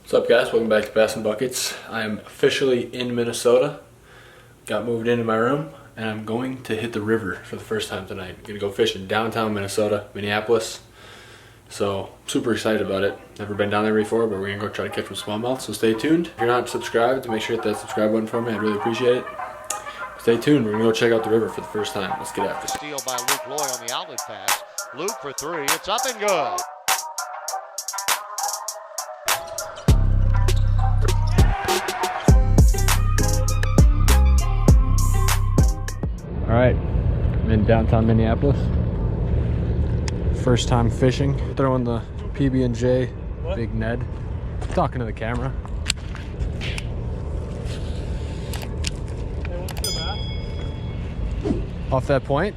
What's up, guys? Welcome back to Bass and Buckets. I am officially in Minnesota. Got moved into my room and I'm going to hit the river for the first time tonight. I'm gonna go fish in downtown Minnesota, Minneapolis. So super excited about it. Never been down there before, but we're gonna go try to catch some smallmouth. So stay tuned. If you're not subscribed, make sure to hit that subscribe button for me. I'd really appreciate it. Stay tuned. We're gonna go check out the river for the first time. Let's get after it. Steal by Luke Loy on the outlet pass. Luke for three. It's up and good. All right, I'm in downtown Minneapolis. First time fishing, throwing the PB&J Big Ned. Talking to the camera. Hey, what's the bass? Off that point.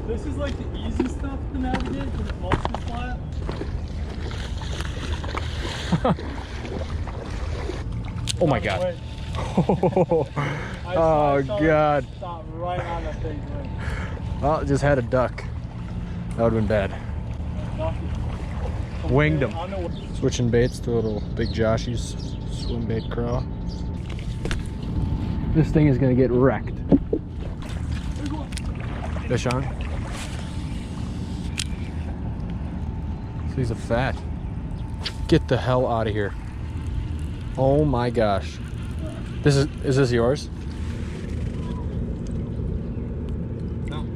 This is like the easy stuff to navigate because it's mostly flat. Oh my God. Wait. Oh God. Stop right on the thing. Well, it just had a duck. That would have been bad. Winged him. Switching baits to a little Big Joshy's swim bait craw. This thing is gonna get wrecked. Fish on. So he's a fat. Get the hell out of here. Oh my gosh. Is this yours? No.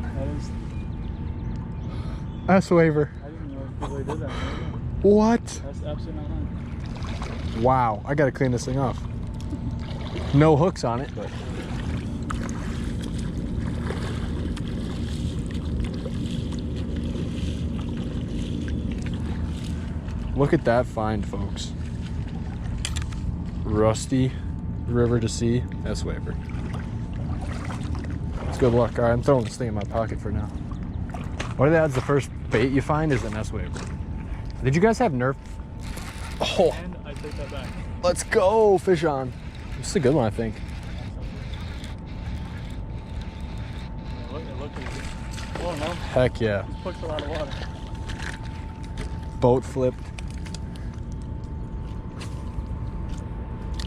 That is. S-Waver. I didn't know if they did that. What? That's absolutely not mine. Wow, I gotta clean this thing off. No hooks on it, but. Look at that find, folks. Rusty river to sea S-Waver. It's good luck. All right, I'm throwing this thing in my pocket for now. What are the odds the first bait you find is an S-Waver? Did you guys have Nerf? Oh, And I take that back. let's go, fish on. This is a good one, I think. Yeah, look at it. Oh no. Heck yeah. This puts a lot of water. Boat flipped.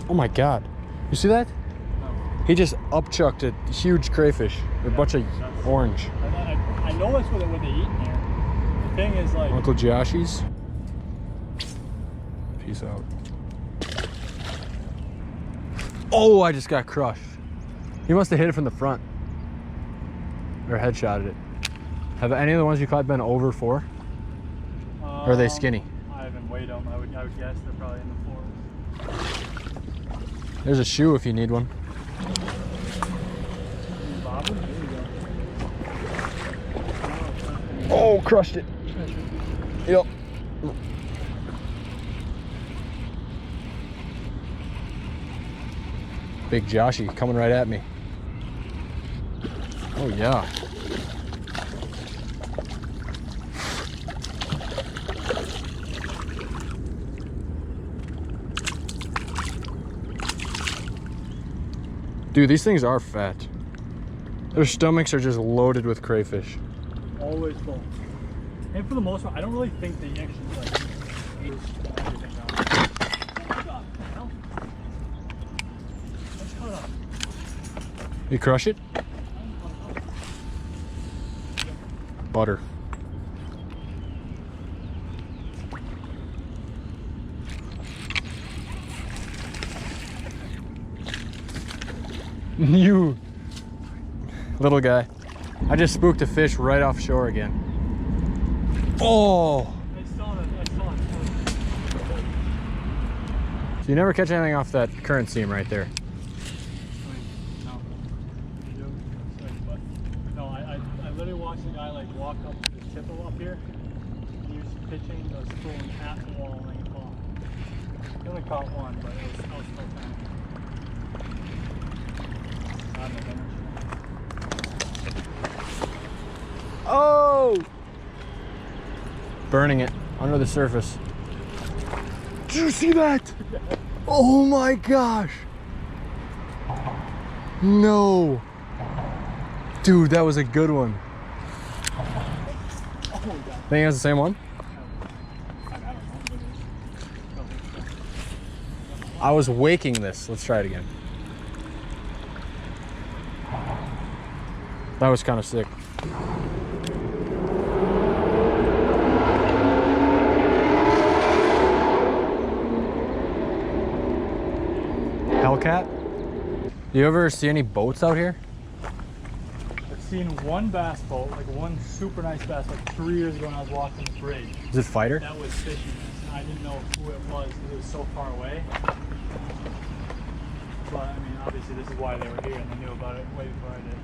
Oh my God. You see that? No. He just upchucked a huge crayfish. A bunch of orange. I know that's what they eat in here. The thing is like. Uncle Joshy's. Peace out. Oh, I just got crushed. He must have hit it from the front. Or headshotted it. Have any of the ones you caught been over 4? Or are they skinny? I haven't weighed them. I would guess they're probably in the 4s. There's a shoe if you need one. Bobber? There you go. Oh, crushed it. Yep. Big Joshy coming right at me. Oh yeah. Dude, these things are fat. Their stomachs are just loaded with crayfish. Always full. And for the most part, I don't really think they actually like eat everything down. Let's cut it up. You crush it? Butter. You little guy. I just spooked a fish right offshore again. Oh! I saw it. So you never catch anything off that current seam right there. No. You do? But no, I literally watched a guy like walk up to the tipple up here. He was pitching the spoon at the wall and he caught. He only caught one, but it was still tiny. Oh! Burning it under the surface. Did you see that? Oh my gosh! No! Dude, that was a good one. Think that's the same one? I was waking this. Let's try it again. That was kind of sick. Hellcat? You ever see any boats out here? I've seen one bass boat, like one super nice bass, like 3 years ago when I was walking the bridge. Is it Fighter? That was fishing. I didn't know who it was because it was so far away. But I mean, obviously this is why they were here and they knew about it way before I did.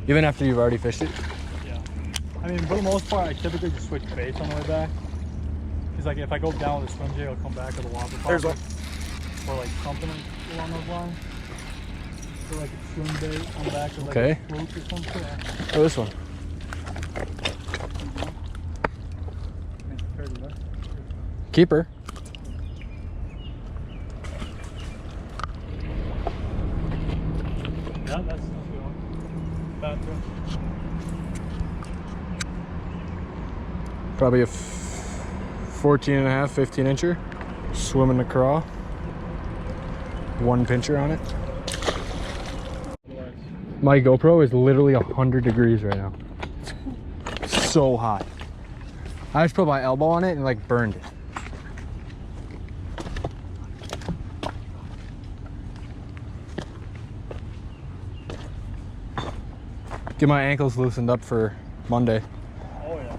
Even after you've already fished it? Yeah. I mean, for the most part, I typically just switch baits on the way back. Because like if I go down with a swim jig, I'll come back with a whopper. There's one. Or like something along those lines. Or like a swim bait, come back with like Okay. a fluke or something. Yeah. Oh, this one. Keeper. Yeah, that's a good one. Bad fish. Probably a 14 and a half, 15 incher. Swimming the craw. One pincher on it. My GoPro is literally 100 degrees right now. It's so hot. I just put my elbow on it and like burned it. Get my ankles loosened up for Monday. Oh yeah.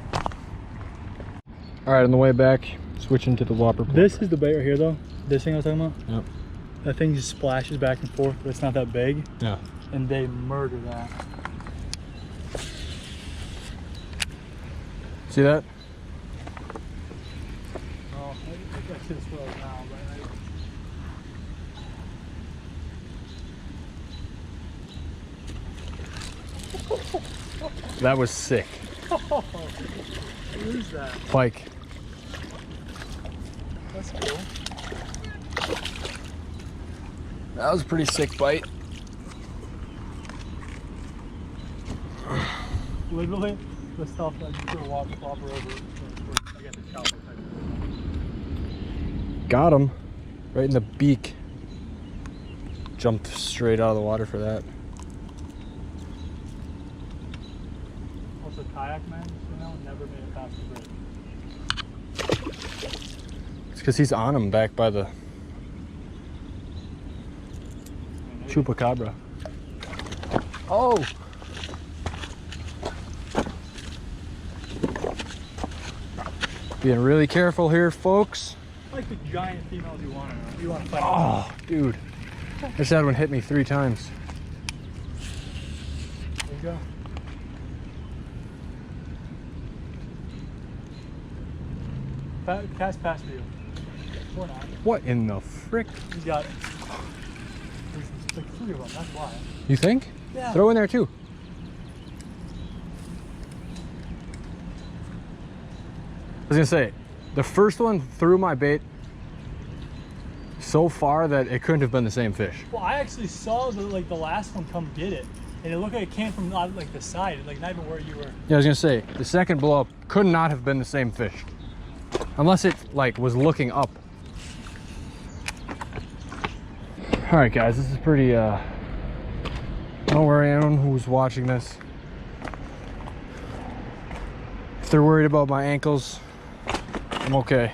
All right, on the way back, switching to the whopper. This is the bait right here though. This thing I was talking about? Yep. That thing just splashes back and forth, but it's not that big. Yeah. And they murder that. See that? Oh, I should have swirled now, but That was sick. what is that? Pike. That's cool. That was a pretty sick bite. Literally, the stuff that you put a whopper over, I guess it's caliber type. Got him. Right in the beak. Jumped straight out of the water for that. Also, kayak man, you know, never made it past the bridge. It's because he's on him back by the chupacabra. Oh! Being really careful here, folks. Like the giant females you want to know. You want to fight. Oh, dude. I just had one hit me 3 times. There you go. Cast past you. Or not. What in the frick? You got it. There's like 3 of them, that's why. You think? Yeah. Throw in there too. I was gonna say, the first one threw my bait so far that it couldn't have been the same fish. Well, I actually saw the last one come get it, and it looked like it came from like the side, like not even where you were. Yeah, I was gonna say, the second blow up could not have been the same fish. Unless it like was looking up. All right guys, this is pretty, don't worry, anyone who's watching this. If they're worried about my ankles, I'm okay.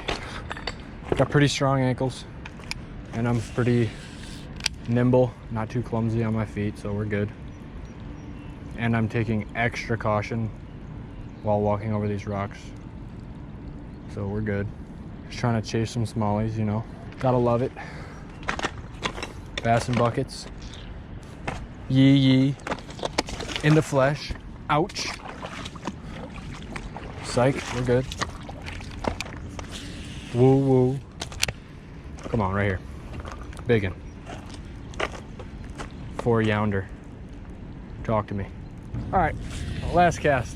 Got pretty strong ankles and I'm pretty nimble, not too clumsy on my feet, so we're good. And I'm taking extra caution while walking over these rocks. So we're good. Just trying to chase some smallies, you know. Gotta love it. Bass and buckets. Yee yee. In the flesh. Ouch. Psych, we're good. Woo woo. Come on, right here. Biggin. 4 younder. Talk to me. All right, last cast.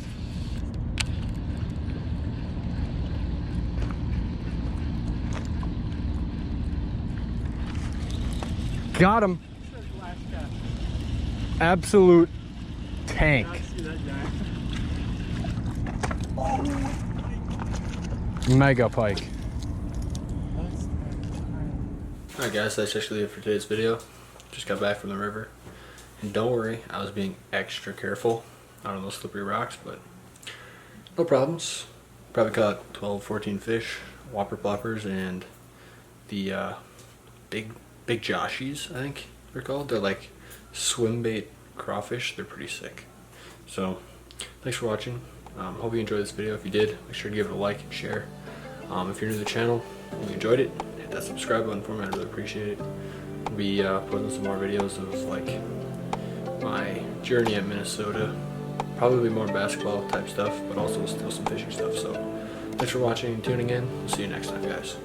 Got him. Last cast. Absolute tank. I see that giant. Mega pike. Alright guys, that's actually it for today's video. Just got back from the river. And don't worry, I was being extra careful out on those slippery rocks, but no problems. Probably caught 12, 14 fish, whopper ploppers, and the big joshies, I think they're called. They're like swim bait crawfish. They're pretty sick. So thanks for watching. Hope you enjoyed this video. If you did, make sure to give it a like and share. If you're new to the channel and you enjoyed it, hit that subscribe button for me. I'd really appreciate it. We'll be putting some more videos of like my journey at Minnesota. Probably more basketball type stuff, but also still some fishing stuff. So thanks for watching and tuning in. We'll see you next time, guys.